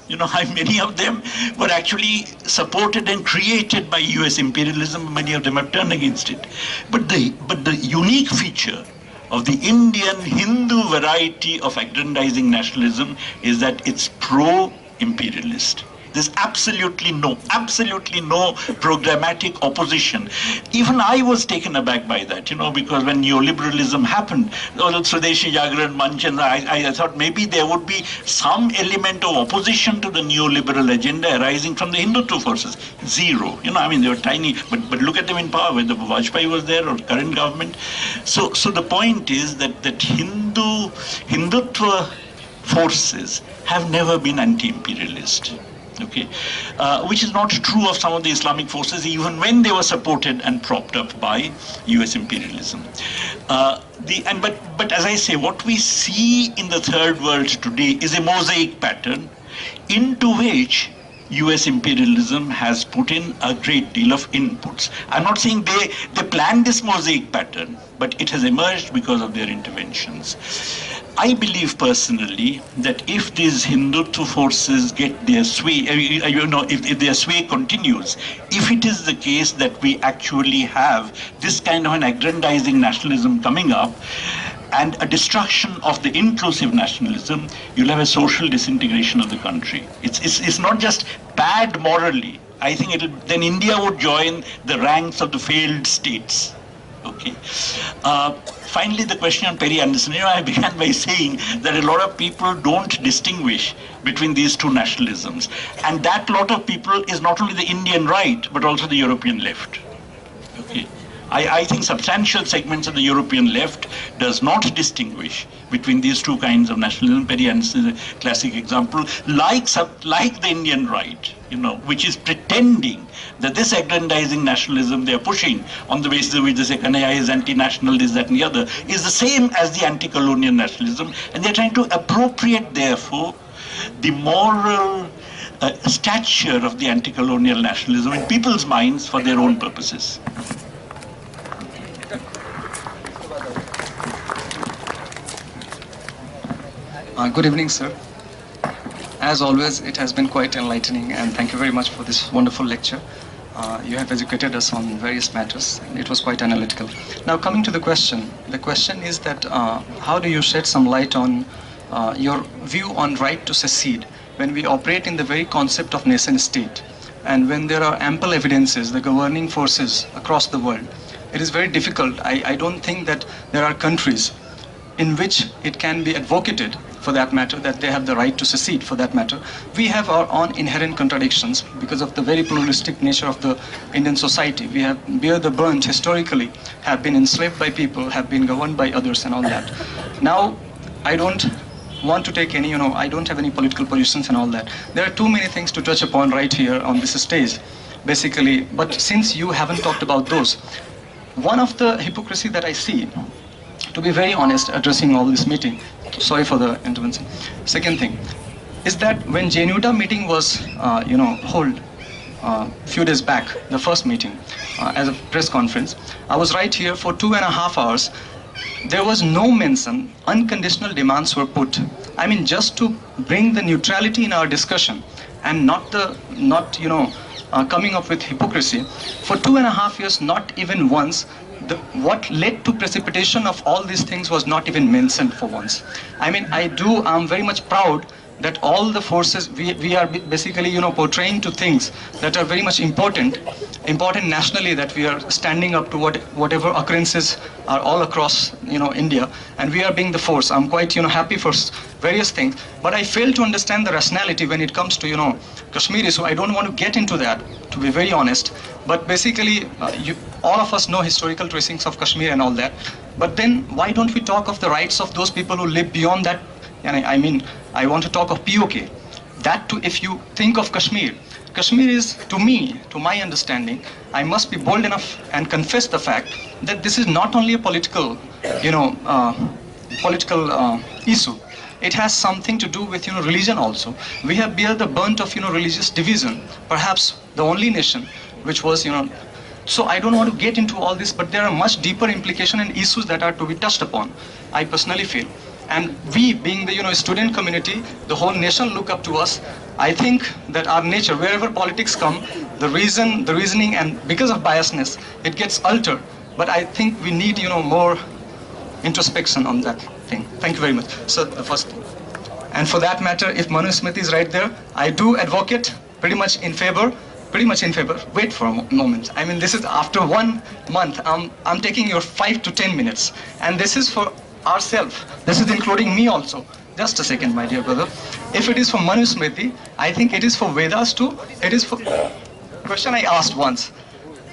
many of them were actually supported and created by US imperialism. Many of them have turned against it. But the unique feature of the Indian Hindu variety of aggrandizing nationalism is that it's pro-imperialist. There's absolutely no programmatic opposition. Even I was taken aback by that, because when neoliberalism happened, Swadeshi Jagran Manch, and I thought maybe there would be some element of opposition to the neoliberal agenda arising from the Hindutva forces. Zero. They were tiny, but look at them in power, whether Vajpayee was there or current government. So the point is that Hindutva forces have never been anti-imperialist. Okay, which is not true of some of the Islamic forces, even when they were supported and propped up by US imperialism. But as I say, what we see in the third world today is a mosaic pattern into which US imperialism has put in a great deal of inputs. I'm not saying they planned this mosaic pattern, but it has emerged because of their interventions. I believe personally that if these Hindutva forces get their sway, if their sway continues, if it is the case that we actually have this kind of an aggrandizing nationalism coming up, and a destruction of the inclusive nationalism, you'll have a social disintegration of the country. It's not just bad morally. I think then India would join the ranks of the failed states. Okay. Finally, the question on Perry Anderson. I began by saying that a lot of people don't distinguish between these two nationalisms. And that lot of people is not only the Indian right, but also the European left. Okay. I think substantial segments of the European left does not distinguish between these two kinds of nationalism. Perry Anderson is a classic example, like the Indian right, which is pretending that this aggrandizing nationalism they are pushing on the basis of which they say Kanhaiya is anti-national, this, that, and the other, is the same as the anti-colonial nationalism, and they're trying to appropriate, therefore, the moral stature of the anti-colonial nationalism in people's minds for their own purposes. Good evening, sir. As always, it has been quite enlightening, and thank you very much for this wonderful lecture. You have educated us on various matters, and it was quite analytical. Now, coming to the question is that how do you shed some light on your view on right to secede when we operate in the very concept of nation state, and when there are ample evidences, the governing forces across the world? It is very difficult. I don't think that there are countries in which it can be advocated, for that matter, that they have the right to secede, for that matter. We have our own inherent contradictions because of the very pluralistic nature of the Indian society. We have bear the brunt historically, have been enslaved by people, have been governed by others and all that. Now, I don't want to take any, I don't have any political positions and all that. There are too many things to touch upon right here on this stage, basically. But since you haven't talked about those, one of the hypocrisy that I see, to be very honest, addressing all this meeting, sorry for the intervention. Second thing is that when JNU meeting was, held few days back, the first meeting as a press conference, I was right here for 2.5 hours. There was no mention, unconditional demands were put. I mean, just to bring the neutrality in our discussion and not coming up with hypocrisy. For 2.5 years, not even once, what led to precipitation of all these things was not even mentioned for once. I mean, I'm very much proud that all the forces, we are basically, portraying to things that are very much important nationally, that we are standing up to whatever occurrences are all across, India, and we are being the force. I'm quite, happy for various things, but I fail to understand the rationality when it comes to, Kashmiri, so I don't want to get into that, to be very honest. But basically, all of us know historical tracings of Kashmir and all that, but then why don't we talk of the rights of those people who live beyond that? And I mean, I want to talk of POK. That too, if you think of Kashmir is, to me, to my understanding, I must be bold enough and confess the fact that this is not only a political issue. It has something to do with, religion also. We have bear the brunt of, religious division. Perhaps the only nation which was, so I don't want to get into all this, but there are much deeper implications and issues that are to be touched upon, I personally feel. And we, being the student community, the whole nation look up to us. I think that our nature, wherever politics come, the reasoning, and because of biasness, it gets altered. But I think we need more introspection on that thing. Thank you very much. So the first thing. And for that matter, if Manu Smith is right there, I do advocate pretty much in favor. Wait for a moment. I mean, this is after 1 month. I'm taking your 5 to 10 minutes, and this is for ourselves. This is including me also. Just a second, my dear brother. If it is for Manu Smriti, I think it is for Vedas too. It is for question I asked once.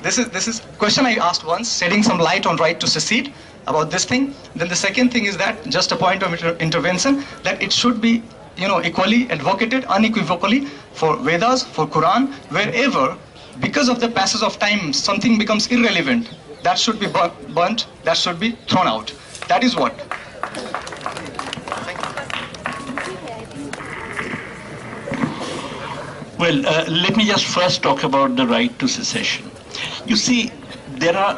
This is question I asked once, shedding some light on right to secede about this thing. Then the second thing is that, just a point of intervention, that it should be equally advocated unequivocally for Vedas, for Quran, wherever, because of the passage of time, something becomes irrelevant. That should be burnt, that should be thrown out. That is what. Well, let me just first talk about the right to secession. You see, there are,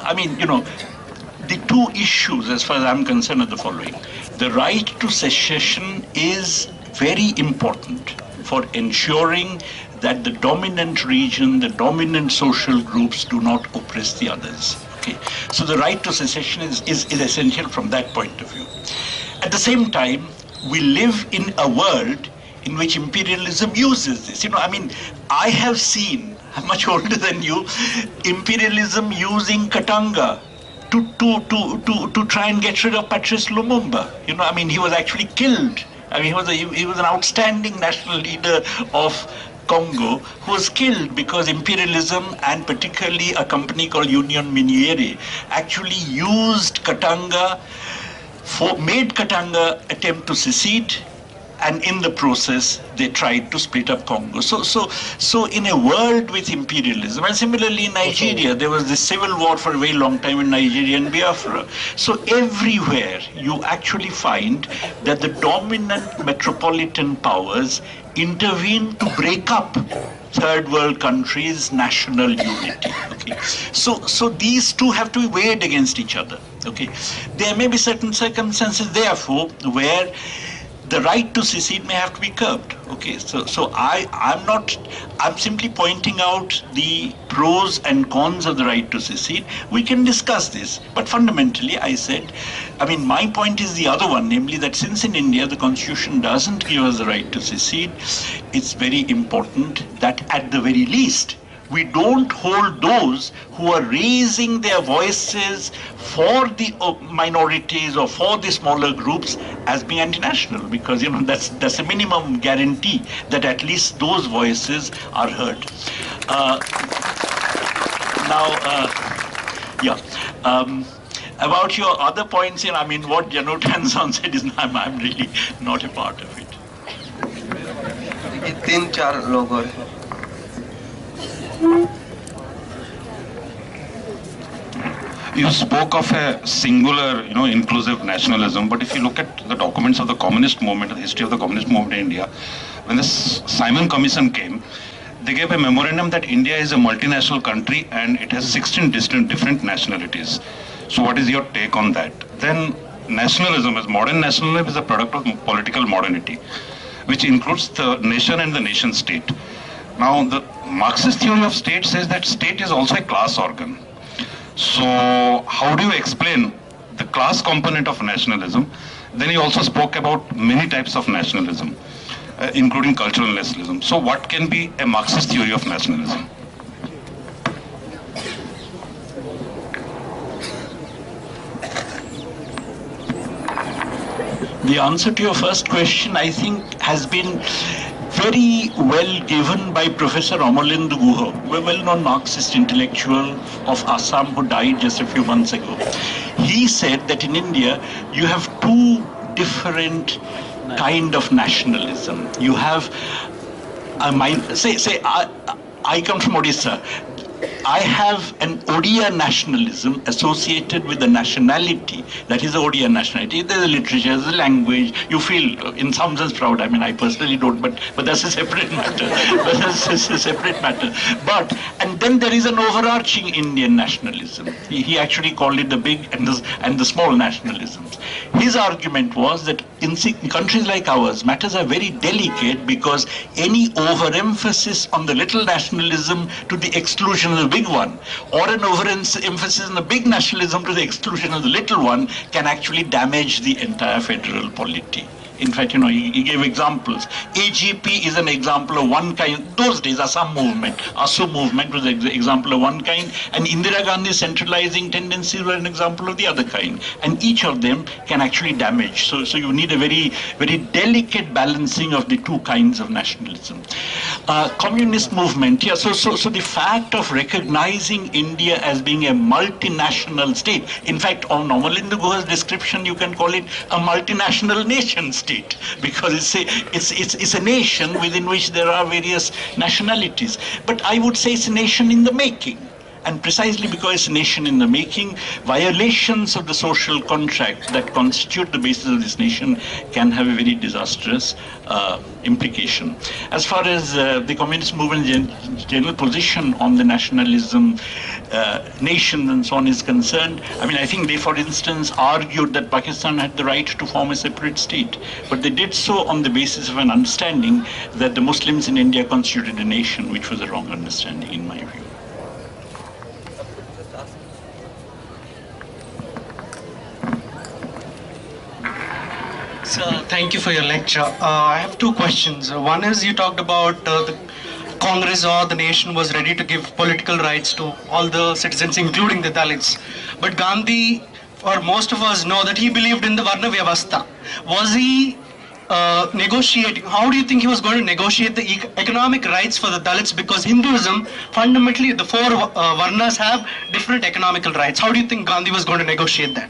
the two issues as far as I'm concerned are the following. The right to secession is very important for ensuring that the dominant region, the dominant social groups do not oppress the others. Okay. So the right to secession is essential from that point of view. At the same time, we live in a world in which imperialism uses this. I have seen, I'm much older than you, imperialism using Katanga to try and get rid of Patrice Lumumba. He was actually killed. He was an outstanding national leader of Congo, who was killed because imperialism, and particularly a company called Union Miniere, actually used Katanga, made Katanga attempt to secede, and in the process they tried to split up Congo. So in a world with imperialism, and similarly in Nigeria, there was this civil war for a very long time in Nigeria and Biafra. So everywhere you actually find that the dominant metropolitan powers intervene to break up third world countries' national unity. Okay, so these two have to be weighed against each other. Okay, there may be certain circumstances, therefore, where the right to secede may have to be curbed. Okay, so I'm simply pointing out the pros and cons of the right to secede. We can discuss this, but fundamentally I said, I mean, my point is the other one, namely that since in India the constitution doesn't give us the right to secede, it's very important that at the very least we don't hold those who are raising their voices for the minorities or for the smaller groups as being anti-national, because that's a minimum guarantee that at least those voices are heard. About your other points, I mean, what Janu Tanzan said is, I'm really not a part of it. ये 3-4 लोग और हैं. You spoke of a singular, inclusive nationalism, but if you look at the documents of the communist movement, the history of the communist movement in India, when the Simon Commission came, they gave a memorandum that India is a multinational country and it has 16 different nationalities. So what is your take on that? Then nationalism, as modern nationalism, is a product of political modernity, which includes the nation and the nation state. Now, the Marxist theory of state says that state is also a class organ. So how do you explain the class component of nationalism? Then you also spoke about many types of nationalism, including cultural nationalism. So what can be a Marxist theory of nationalism? The answer to your first question, I think, has been very well given by Professor Amalindu Guha, a well-known Marxist intellectual of Assam who died just a few months ago. He said that in India, you have two different kind of nationalism. You have, I come from Odisha. I have an Odia nationalism associated with the nationality. That is the Odia nationality. There's a literature, there's a language. You feel in some sense proud. I mean, I personally don't, but that's a separate matter. And then there is an overarching Indian nationalism. He actually called it the big and the small nationalisms. His argument was that in countries like ours, matters are very delicate because any overemphasis on the little nationalism to the exclusion of the big one, or an overemphasis on the big nationalism to the exclusion of the little one, can actually damage the entire federal polity. In fact, he gave examples. AGP is an example of one kind. Those days, Assam movement, ASU movement was an example of one kind, and Indira Gandhi's centralizing tendencies were an example of the other kind. And each of them can actually damage. So you need a very, very delicate balancing of the two kinds of nationalism. Communist movement, yeah. So the fact of recognizing India as being a multinational state. In fact, on Amalindu Guha's description, you can call it a multinational nation state. Because it's a nation within which there are various nationalities. But I would say it's a nation in the making. And precisely because it's a nation in the making, violations of the social contract that constitute the basis of this nation can have a very disastrous implication. As far as the communist movement's general position on the nationalism, nation and so on is concerned, I mean, I think they, for instance, argued that Pakistan had the right to form a separate state. But they did so on the basis of an understanding that the Muslims in India constituted a nation, which was a wrong understanding in my view. So, thank you for your lecture. I have two questions. One is, you talked about the Congress or the nation was ready to give political rights to all the citizens, including the Dalits. But Gandhi, or most of us know that he believed in the Varna Vyavastha. Was he negotiating? How do you think he was going to negotiate the economic rights for the Dalits? Because Hinduism, fundamentally, the four Varnas have different economical rights. How do you think Gandhi was going to negotiate that?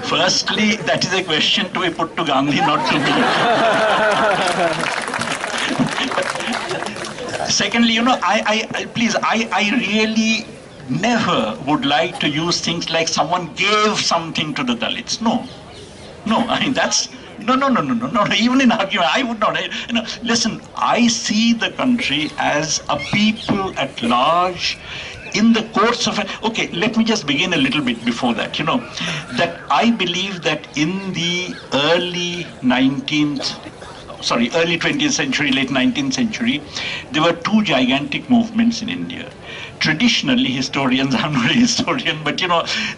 Firstly, that is a question to be put to Gandhi, not to me. Secondly, I really never would like to use things like someone gave something to the Dalits. No, I mean, that's... No. Even in argument, I would not. Listen, I see the country as a people at large in the course of okay, let me just begin a little bit before that. That I believe that in the early 20th century, late 19th century, there were two gigantic movements in India. Traditionally, historians, I'm not a historian, but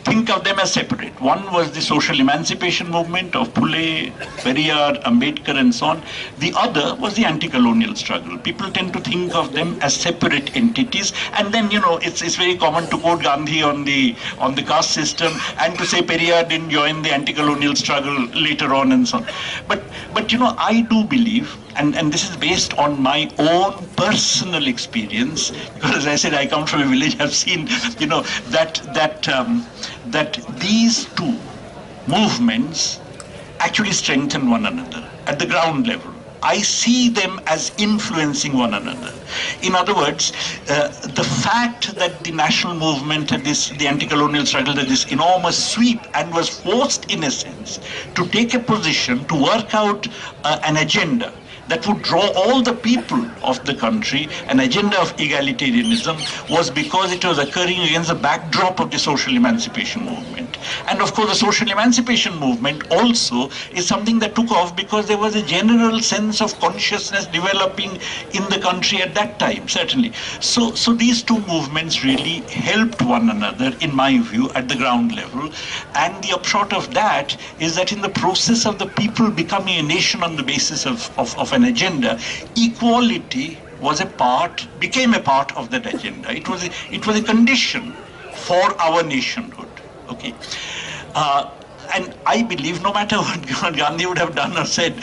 think of them as separate. One was the social emancipation movement of Phule, Periyar, Ambedkar, and so on. The other was the anti-colonial struggle. People tend to think of them as separate entities, and then it's very common to quote Gandhi on the caste system and to say Periyar didn't join the anti-colonial struggle later on and so on. But I do believe, and this is based on my own personal experience, because as I said, I come from a village. I've seen, that these two movements actually strengthen one another at the ground level. I see them as influencing one another. In other words, the fact that the national movement had the anti-colonial struggle had this enormous sweep and was forced, in a sense, to take a position to work out an agenda that would draw all the people of the country, an agenda of egalitarianism, was because it was occurring against the backdrop of the social emancipation movement. And of course, the social emancipation movement also is something that took off because there was a general sense of consciousness developing in the country at that time, certainly. So these two movements really helped one another, in my view, at the ground level. And the upshot of that is that in the process of the people becoming a nation on the basis of an agenda, equality became a part of that agenda. It was a condition for our nationhood. Okay, and I believe, no matter what Gandhi would have done or said,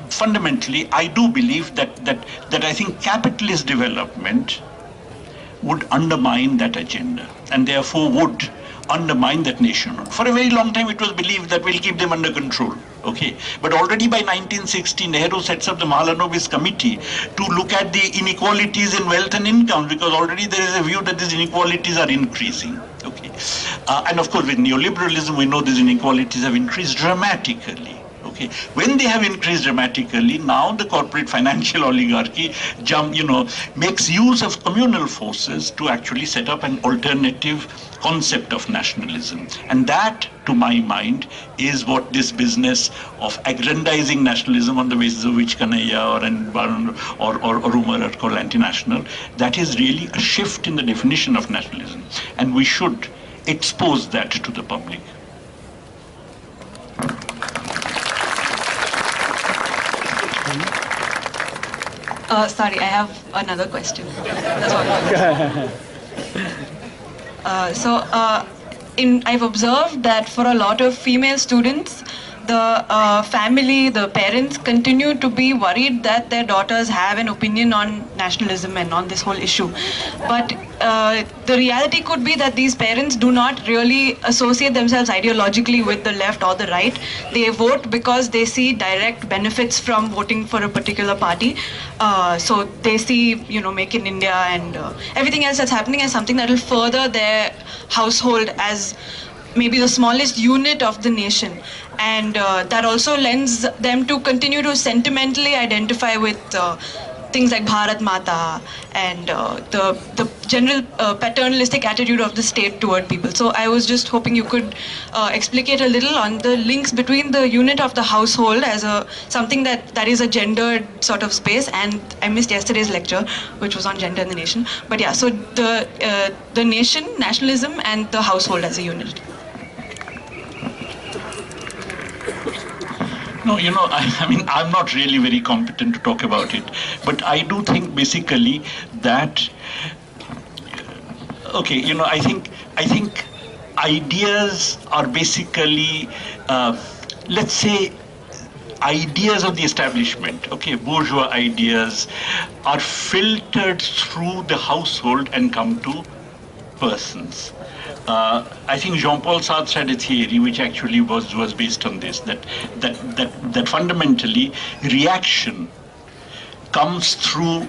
fundamentally, I do believe that I think capitalist development would undermine that agenda, and therefore would undermine that nationhood. For a very long time, it was believed that we'll keep them under control. Okay, but already by 1960, Nehru sets up the Mahalanobis committee to look at the inequalities in wealth and income, because already there is a view that these inequalities are increasing. Okay, and of course with neoliberalism, we know these inequalities have increased dramatically. Okay, when they have increased dramatically, now the corporate financial oligarchy makes use of communal forces to actually set up an alternative concept of nationalism. And that, to my mind, is what this business of aggrandizing nationalism on the basis of which Kanhaiya or Umar are called anti-national, that is really a shift in the definition of nationalism. And we should expose that to the public. Sorry, I have another question. That's all. I've observed that for a lot of female students, the family, the parents continue to be worried that their daughters have an opinion on nationalism and on this whole issue. But the reality could be that these parents do not really associate themselves ideologically with the left or the right. They vote because they see direct benefits from voting for a particular party. So they see, Make in India and everything else that's happening as something that will further their household as maybe the smallest unit of the nation. And that also lends them to continue to sentimentally identify with things like Bharat Mata and the general paternalistic attitude of the state toward people. So I was just hoping you could explicate a little on the links between the unit of the household as something that is a gendered sort of space. And I missed yesterday's lecture, which was on gender in the nation. But yeah, so the nation, nationalism, and the household as a unit. No, I'm not really very competent to talk about it, but I do think basically that, I think ideas are basically, let's say, ideas of the establishment, bourgeois ideas, are filtered through the household and come to persons. I think Jean-Paul Sartre had a theory which actually was based on this, that fundamentally reaction comes through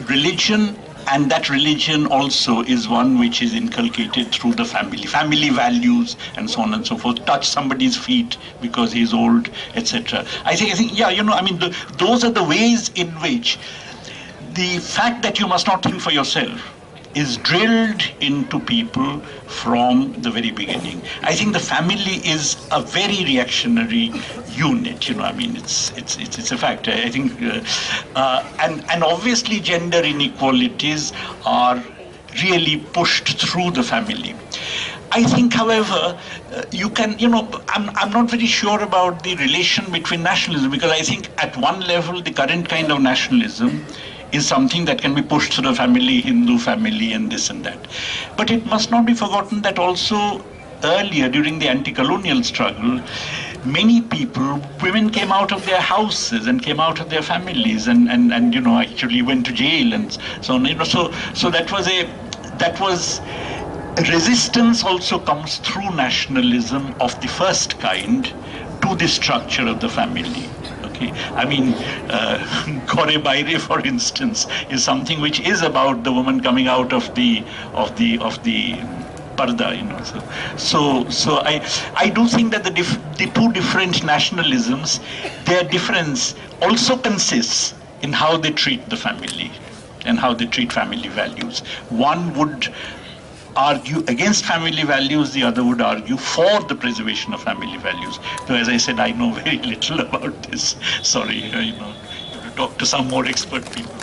religion, and that religion also is one which is inculcated through the family values and so on and so forth. Touch somebody's feet because he's old, etc. I think those are the ways in which the fact that you must not think for yourself is drilled into people from the very beginning. I think the family is a very reactionary unit. I mean, it's a fact. I think, and obviously gender inequalities are really pushed through the family. I think, however, I'm not very sure about the relation between nationalism, because I think at one level the current kind of nationalism is something that can be pushed through the family, Hindu family and this and that. But it must not be forgotten that also earlier, during the anti-colonial struggle, many people, women came out of their houses and came out of their families and actually went to jail and so on. So that was resistance also comes through nationalism of the first kind to the structure of the family. Okay, I mean, Gore Baire, for instance, is something which is about the woman coming out of the parda. So I do think that the two different nationalisms, their difference also consists in how they treat the family and how they treat family values. One would argue against family values, the other would argue for the preservation of family values. So as I said, I know very little about this. Sorry, you have to talk to some more expert people.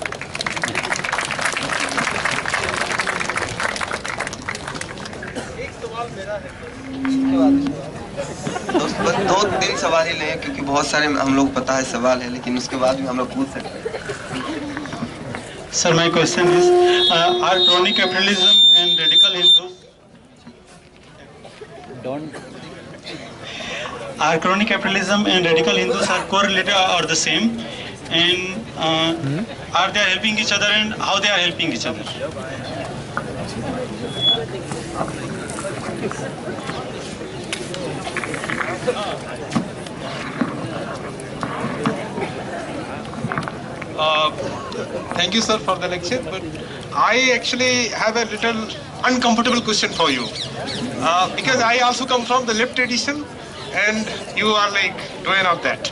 दो तीन सवाल ही लें, क्योंकि बहुत सारे हम लोग पता है सवाल है, लेकिन उसके बाद भी हम लोग पूछ सकते हैं. Sir, my question is, are crony capitalism and radical Hindus are correlated or the same? And are they helping each other, and how they are helping each other? Thank you, sir, for the lecture, but I actually have a little uncomfortable question for you, because I also come from the left tradition and you are like doing of that.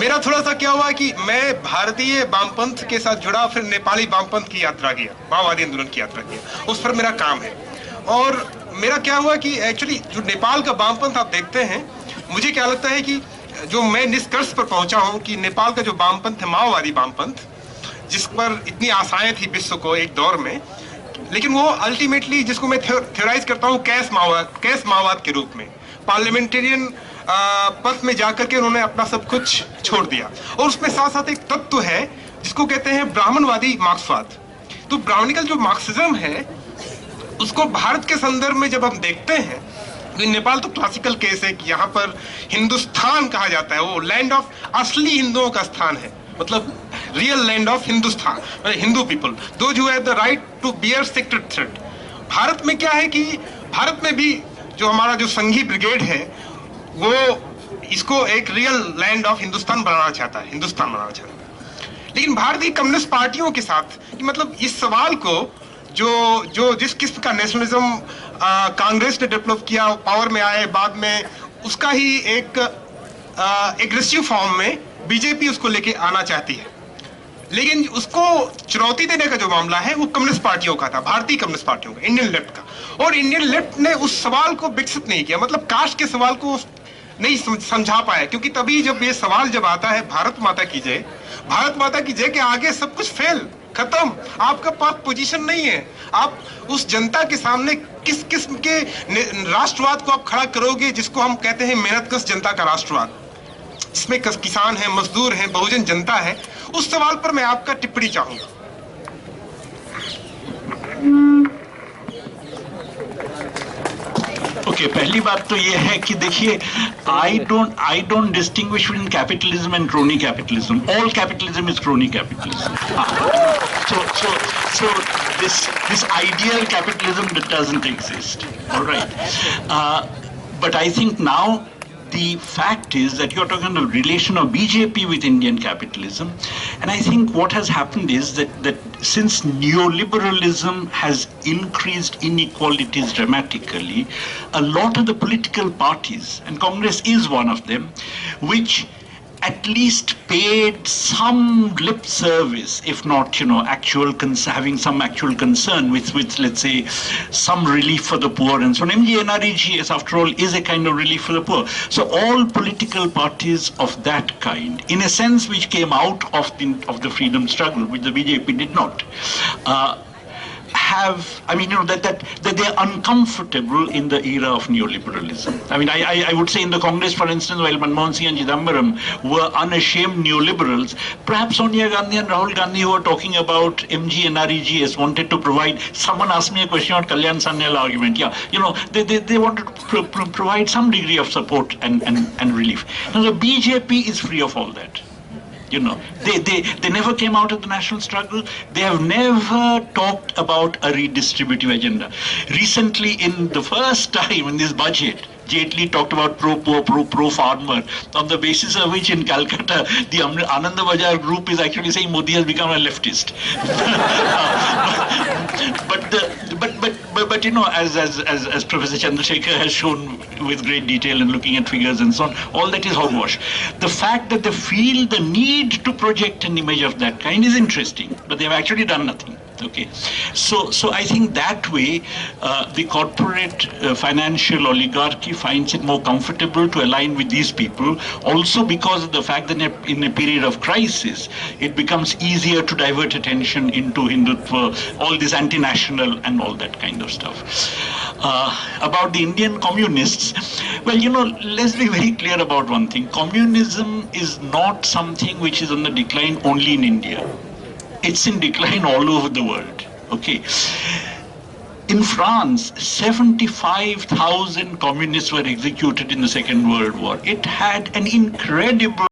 मेरा थोड़ा सा क्या हुआ कि मैं भारतीय वामपंथ के साथ जुड़ा, फिर नेपाली वामपंथ की यात्रा किया, माओवादी आंदोलन की यात्रा किया, उस पर मेरा काम है. और मेरा क्या हुआ कि एक्चुअली जो नेपाल का वामपंथ आप देखते हैं, मुझे क्या लगता है कि जो मैं निष्कर्ष पर पहुंचा हूं कि नेपाल का जो वामपंथ है, माओवादी वामपंथ, जिस पर इतनी आशाएं थी विश्व को एक दौर में, लेकिन वो अल्टीमेटली, जिसको मैं थ्योराइज करता हूं कैश माओवाद के रूप में, पार्लियामेंटेरियन पथ में जाकर के उन्होंने अपना सब कुछ छोड़ दिया. और उसमें साथ साथ एक तत्व है जिसको कहते हैं ब्राह्मणवादी मार्क्सवाद. तो ब्राह्मणिकल जो मार्क्सिज्म है, उसको भारत के संदर्भ में जब हम देखते हैं, नेपाल तो क्लासिकल केस है कि यहाँ पर हिंदुस्तान कहा जाता है, वो लैंड ऑफ असली हिंदुओं का स्थान है, मतलब real land of Hindustan, Hindu people, those who have the right to bear sacred thread. Bharat में क्या है कि भारत में भी जो हमारा जो संघी ब्रिगेड है, वो इसको एक रियल लैंड ऑफ हिंदुस्तान बनाना चाहता है, हिंदुस्तान बनाना चाहता है. लेकिन भारतीय कम्युनिस्ट पार्टियों के साथ कि मतलब इस सवाल को जो जिस किस्म का नेशनलिज्म कांग्रेस ने डेवलप किया, पावर में आए बाद में, उसका ही एक एग्रेसिव फॉर्म में बीजेपी उसको लेके आना चाहती है. लेकिन उसको चुनौती देने का जो मामला है वो कम्युनिस्ट पार्टियों का था, भारतीय कम्युनिस्ट पार्टियों का, इंडियन लेफ्ट का. और इंडियन लेफ्ट ने उस सवाल को विकसित नहीं किया, मतलब कास्ट के सवाल को नहीं समझा पाया, क्योंकि तभी जब ये सवाल जब आता है भारत माता की जय के आगे सब कुछ फेल, खत्म, आपका पास पोजीशन नहीं है. आप उस जनता के सामने किस किस्म के राष्ट्रवाद को आप खड़ा करोगे, जिसको हम कहते हैं मेहनतकश जनता का राष्ट्रवाद, जिसमें किसान है, मजदूर है, बहुजन जनता है. उस सवाल पर मैं आपका टिप्पणी चाहूंगा. ओके, पहली बात तो ये है कि देखिए, I don't distinguish between capitalism and crony capitalism. All capitalism is crony capitalism. So this ideal capitalism that doesn't exist. All right, but I think now the fact is that you're talking about the relation of BJP with Indian capitalism, and I think what has happened is that since neoliberalism has increased inequalities dramatically, a lot of the political parties, and Congress is one of them, which at least paid some lip service, if not, having some actual concern with, let's say, some relief for the poor and so on. MGNREGS, after all, is a kind of relief for the poor. So all political parties of that kind, in a sense, which came out of the freedom struggle, which the BJP did not, that they are uncomfortable in the era of neoliberalism. I would say in the Congress, for instance, while Manmohan Singh and Chidambaram were unashamed neoliberals, perhaps Sonia Gandhi and Rahul Gandhi, who were talking about MG and REGS, wanted to provide. Someone asked me a question on Kalyan Sanyal argument. They wanted to provide some degree of support and relief. Now the BJP is free of all that. They never came out of the national struggle. They have never talked about a redistributive agenda. Recently, in the first time in this budget, Jaitley talked about pro-poor, pro-farmer, on the basis of which in Calcutta, the Ananda Bajar group is actually saying Modi has become a leftist. But as Professor Chandrasekhar has shown with great detail and looking at figures and so on, all that is hogwash. The fact that they feel the need to project an image of that kind is interesting, but they have actually done nothing. Okay, so I think that way the corporate financial oligarchy finds it more comfortable to align with these people, also because of the fact that in a period of crisis, it becomes easier to divert attention into Hindutva, all this anti-national and all that kind of stuff. About the Indian communists, well, let's be very clear about one thing. Communism is not something which is on the decline only in India. It's in decline all over the world. Okay. In France, 75,000 communists were executed in the Second World War. It had an incredible